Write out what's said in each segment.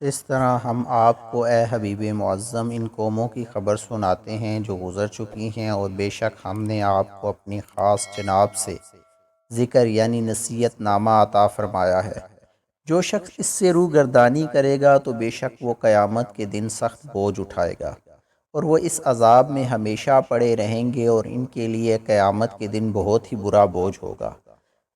اس طرح ہم آپ کو اے حبیب معظم ان قوموں کی خبر سناتے ہیں جو گزر چکی ہیں، اور بے شک ہم نے آپ کو اپنی خاص جناب سے ذکر یعنی نصیحت نامہ عطا فرمایا ہے۔ جو شخص اس سے روگردانی کرے گا تو بے شک وہ قیامت کے دن سخت بوجھ اٹھائے گا، اور وہ اس عذاب میں ہمیشہ پڑے رہیں گے، اور ان کے لیے قیامت کے دن بہت ہی برا بوجھ ہوگا۔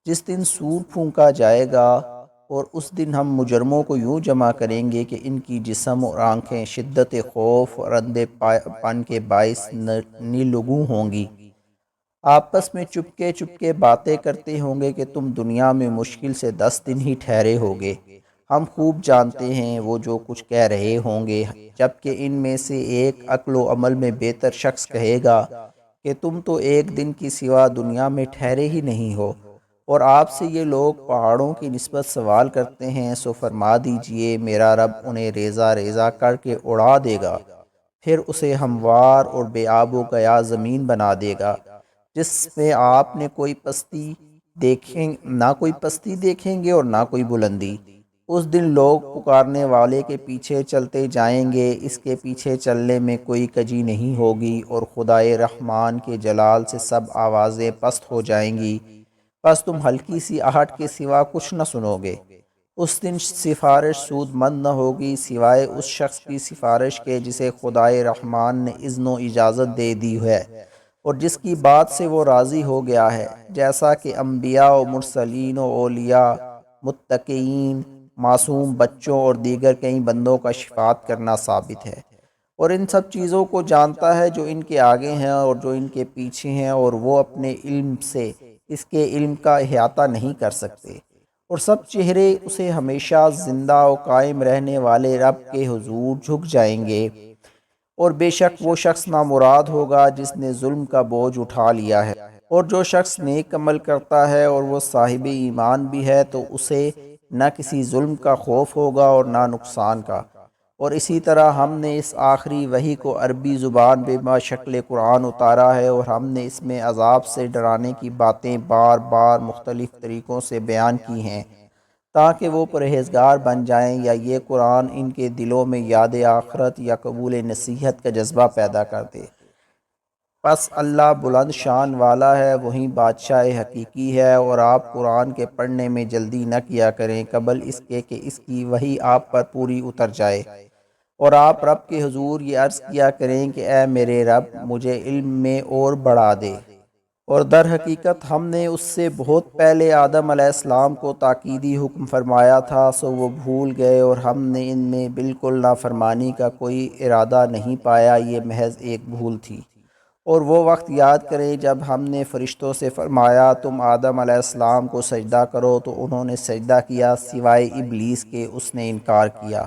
جس دن سور پھونکا جائے گا، اور اس دن ہم مجرموں کو یوں جمع کریں گے کہ ان کی جسم اور آنکھیں شدت خوف اور اندھے پن کے باعث نیلگوں ہوں گی۔ آپس میں چپکے چپکے باتیں کرتے ہوں گے کہ تم دنیا میں مشکل سے 10 دن ہی ٹھہرے ہوگے۔ ہم خوب جانتے ہیں وہ جو کچھ کہہ رہے ہوں گے، جبکہ ان میں سے ایک عقل و عمل میں بہتر شخص کہے گا کہ تم تو ایک دن کی سوا دنیا میں ٹھہرے ہی نہیں ہو، اور آپ سے یہ لوگ پہاڑوں کی نسبت سوال کرتے ہیں، سو فرما دیجئے میرا رب انہیں ریزہ ریزہ کر کے اڑا دے گا، پھر اسے ہموار اور بے آب و گیا زمین بنا دے گا، جس میں آپ نے کوئی پستی دیکھیں گے اور نہ کوئی بلندی۔ اس دن لوگ پکارنے والے کے پیچھے چلتے جائیں گے، اس کے پیچھے چلنے میں کوئی کجی نہیں ہوگی، اور خدائے رحمان کے جلال سے سب آوازیں پست ہو جائیں گی، بس تم ہلکی سی آہٹ کے سوا کچھ نہ سنو گے۔ اس دن سفارش سود مند نہ ہوگی سوائے اس شخص کی سفارش کے جسے خدائے رحمان نے اذن و اجازت دے دی ہے، اور جس کی بات سے وہ راضی ہو گیا ہے، جیسا کہ انبیاء و مرسلین و اولیاء، متقین، معصوم بچوں اور دیگر کئی بندوں کا شفاعت کرنا ثابت ہے، اور ان سب چیزوں کو جانتا ہے جو ان کے آگے ہیں اور جو ان کے پیچھے ہیں، اور وہ اپنے علم سے اس کے علم کا احاطہ نہیں کر سکتے، اور سب چہرے اسے ہمیشہ زندہ و قائم رہنے والے رب کے حضور جھک جائیں گے، اور بے شک وہ شخص نامراد ہوگا جس نے ظلم کا بوجھ اٹھا لیا ہے، اور جو شخص نیک عمل کرتا ہے اور وہ صاحب ایمان بھی ہے تو اسے نہ کسی ظلم کا خوف ہوگا اور نہ نقصان کا۔ اور اسی طرح ہم نے اس آخری وحی کو عربی زبان میں بشکل قرآن اتارا ہے، اور ہم نے اس میں عذاب سے ڈرانے کی باتیں بار بار مختلف طریقوں سے بیان کی ہیں تاکہ وہ پرہیزگار بن جائیں، یا یہ قرآن ان کے دلوں میں یاد آخرت یا قبول نصیحت کا جذبہ پیدا کر دے۔ پس اللہ بلند شان والا ہے، وہی بادشاہ حقیقی ہے، اور آپ قرآن کے پڑھنے میں جلدی نہ کیا کریں قبل اس کے کہ اس کی وحی آپ پر پوری اتر جائے، اور آپ رب کے حضور یہ عرض کیا کریں کہ اے میرے رب مجھے علم میں اور بڑھا دے۔ اور در حقیقت ہم نے اس سے بہت پہلے آدم علیہ السلام کو تاکیدی حکم فرمایا تھا، سو وہ بھول گئے، اور ہم نے ان میں بالکل نافرمانی کا کوئی ارادہ نہیں پایا، یہ محض ایک بھول تھی۔ اور وہ وقت یاد کریں جب ہم نے فرشتوں سے فرمایا تم آدم علیہ السلام کو سجدہ کرو تو انہوں نے سجدہ کیا سوائے ابلیس کے، اس نے انکار کیا۔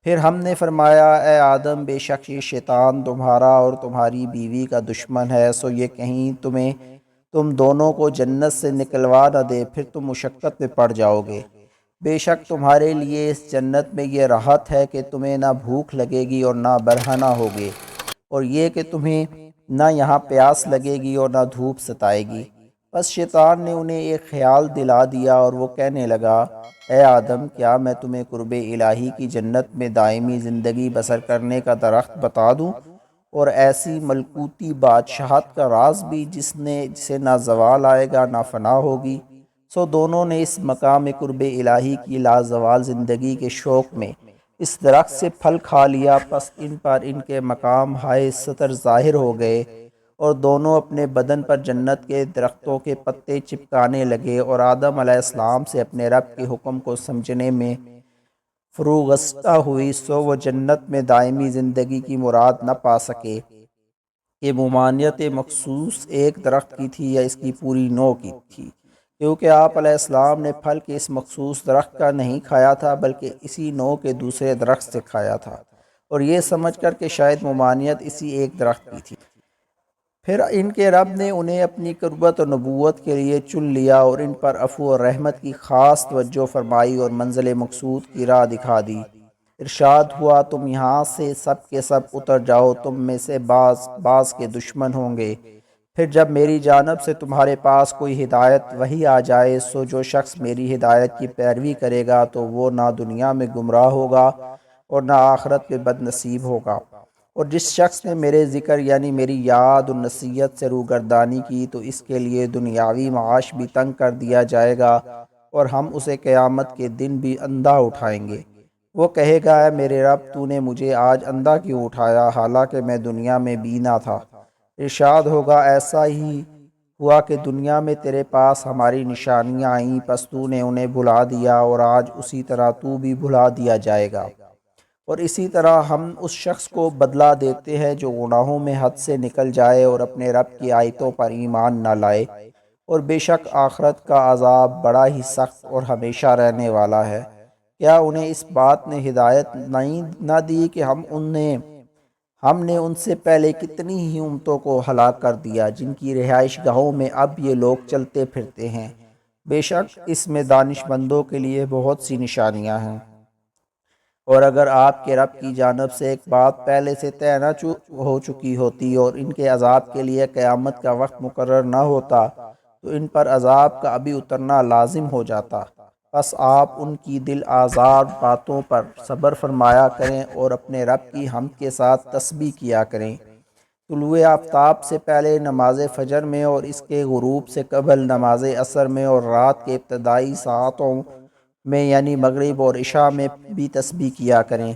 پھر ہم نے فرمایا اے آدم بے شک یہ شیطان تمہارا اور تمہاری بیوی کا دشمن ہے، سو یہ کہیں تم دونوں کو جنت سے نکلوا نہ دے، پھر تم مشقت میں پڑ جاؤ گے۔ بے شک تمہارے لیے اس جنت میں یہ راحت ہے کہ تمہیں نہ بھوک لگے گی اور نہ برہنہ ہوگے، اور یہ کہ تمہیں نہ یہاں پیاس لگے گی اور نہ دھوپ ستائے گی۔ بس شیطان نے انہیں ایک خیال دلا دیا، اور وہ کہنے لگا اے آدم کیا میں تمہیں قرب الہی کی جنت میں دائمی زندگی بسر کرنے کا درخت بتا دوں، اور ایسی ملکوتی بادشاہت کا راز بھی جسے نہ زوال آئے گا نہ فنا ہوگی۔ سو دونوں نے اس مقام قرب الہی کی لازوال زندگی کے شوق میں اس درخت سے پھل کھا لیا، پس ان پر ان کے مقام ہائے ستر ظاہر ہو گئے، اور دونوں اپنے بدن پر جنت کے درختوں کے پتے چپکانے لگے، اور آدم علیہ السلام سے اپنے رب کے حکم کو سمجھنے میں فروگشتہ ہوئی، سو وہ جنت میں دائمی زندگی کی مراد نہ پا سکے کہ ممانعت مخصوص ایک درخت کی تھی یا اس کی پوری نوع کی تھی، کیونکہ آپ علیہ السلام نے پھل کے اس مخصوص درخت کا نہیں کھایا تھا بلکہ اسی نوع کے دوسرے درخت سے کھایا تھا، اور یہ سمجھ کر کہ شاید ممانعت اسی ایک درخت کی تھی۔ پھر ان کے رب نے انہیں اپنی قربت و نبوت کے لیے چن لیا، اور ان پر عفو اور رحمت کی خاص توجہ فرمائی اور منزل مقصود کی راہ دکھا دی۔ ارشاد ہوا تم یہاں سے سب کے سب اتر جاؤ، تم میں سے بعض کے دشمن ہوں گے، پھر جب میری جانب سے تمہارے پاس کوئی ہدایت وحی آ جائے، سو جو شخص میری ہدایت کی پیروی کرے گا تو وہ نہ دنیا میں گمراہ ہوگا اور نہ آخرت پہ بد نصیب ہوگا۔ اور جس شخص نے میرے ذکر یعنی میری یاد اور نصیحت سے روگردانی کی تو اس کے لیے دنیاوی معاش بھی تنگ کر دیا جائے گا، اور ہم اسے قیامت کے دن بھی اندھا اٹھائیں گے۔ وہ کہے گا، اے میرے رب، تو نے مجھے آج اندھا کیوں اٹھایا حالانکہ میں دنیا میں بینا تھا؟ ارشاد ہوگا، ایسا ہی ہوا کہ دنیا میں تیرے پاس ہماری نشانیاں آئیں، پس تو نے انہیں بھلا دیا، اور آج اسی طرح تو بھی بھلا دیا جائے گا۔ اور اسی طرح ہم اس شخص کو بدلہ دیتے ہیں جو گناہوں میں حد سے نکل جائے اور اپنے رب کی آیتوں پر ایمان نہ لائے، اور بے شک آخرت کا عذاب بڑا ہی سخت اور ہمیشہ رہنے والا ہے۔ کیا انہیں اس بات نے ہدایت نہ دی کہ ہم نے ان سے پہلے کتنی ہی امتوں کو ہلاک کر دیا جن کی رہائش گاہوں میں اب یہ لوگ چلتے پھرتے ہیں؟ بے شک اس میں دانش مندوں کے لیے بہت سی نشانیاں ہیں۔ اور اگر آپ کے رب کی جانب سے ایک بات پہلے سے طے نہ ہو چکی ہوتی اور ان کے عذاب کے لیے قیامت کا وقت مقرر نہ ہوتا تو ان پر عذاب کا ابھی اترنا لازم ہو جاتا۔ بس آپ ان کی دل آزار باتوں پر صبر فرمایا کریں اور اپنے رب کی حمد کے ساتھ تسبیح کیا کریں۔ طلوع آفتاب سے پہلے نماز فجر میں اور اس کے غروب سے قبل نماز عصر میں اور رات کے ابتدائی ساعتوں میں یعنی مغرب اور عشاء میں بھی تسبیح کیا کریں،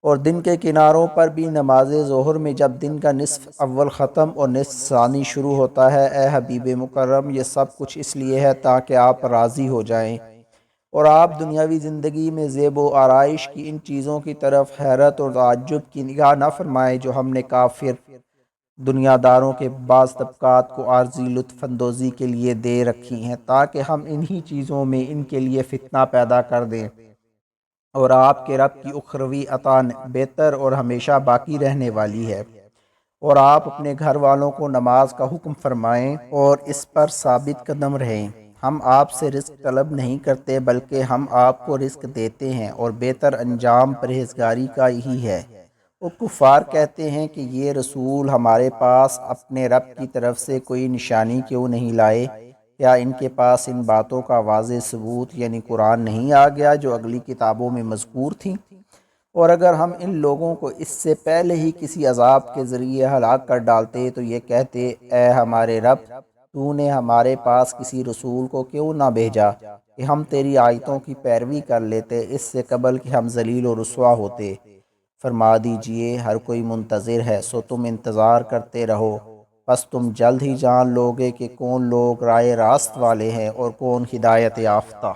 اور دن کے کناروں پر بھی نماز ظہر میں جب دن کا نصف اول ختم اور نصف ثانی شروع ہوتا ہے۔ اے حبیب مکرم، یہ سب کچھ اس لیے ہے تاکہ آپ راضی ہو جائیں، اور آپ دنیاوی زندگی میں زیب و آرائش کی ان چیزوں کی طرف حیرت اور تعجب کی نگاہ نہ فرمائیں جو ہم نے کافر دنیا داروں کے بعض طبقات کو عارضی لطف اندوزی کے لیے دے رکھی ہیں، تاکہ ہم انہی چیزوں میں ان کے لیے فتنہ پیدا کر دیں، اور آپ کے رب کی اخروی عطا بہتر اور ہمیشہ باقی رہنے والی ہے۔ اور آپ اپنے گھر والوں کو نماز کا حکم فرمائیں اور اس پر ثابت قدم رہیں۔ ہم آپ سے رزق طلب نہیں کرتے بلکہ ہم آپ کو رزق دیتے ہیں، اور بہتر انجام پرہیزگاری کا ہی ہے۔ وہ کفار کہتے ہیں کہ یہ رسول ہمارے پاس اپنے رب کی طرف سے کوئی نشانی کیوں نہیں لائے؟ کیا ان کے پاس ان باتوں کا واضح ثبوت یعنی قرآن نہیں آ گیا جو اگلی کتابوں میں مذکور تھیں؟ اور اگر ہم ان لوگوں کو اس سے پہلے ہی کسی عذاب کے ذریعے ہلاک کر ڈالتے تو یہ کہتے، اے ہمارے رب، تو نے ہمارے پاس کسی رسول کو کیوں نہ بھیجا کہ ہم تیری آیتوں کی پیروی کر لیتے اس سے قبل کہ ہم ذلیل و رسوا ہوتے۔ فرما دیجئے، ہر کوئی منتظر ہے، سو تم انتظار کرتے رہو، پس تم جلد ہی جان لوگے کہ کون لوگ رائے راست والے ہیں اور کون ہدایت یافتہ۔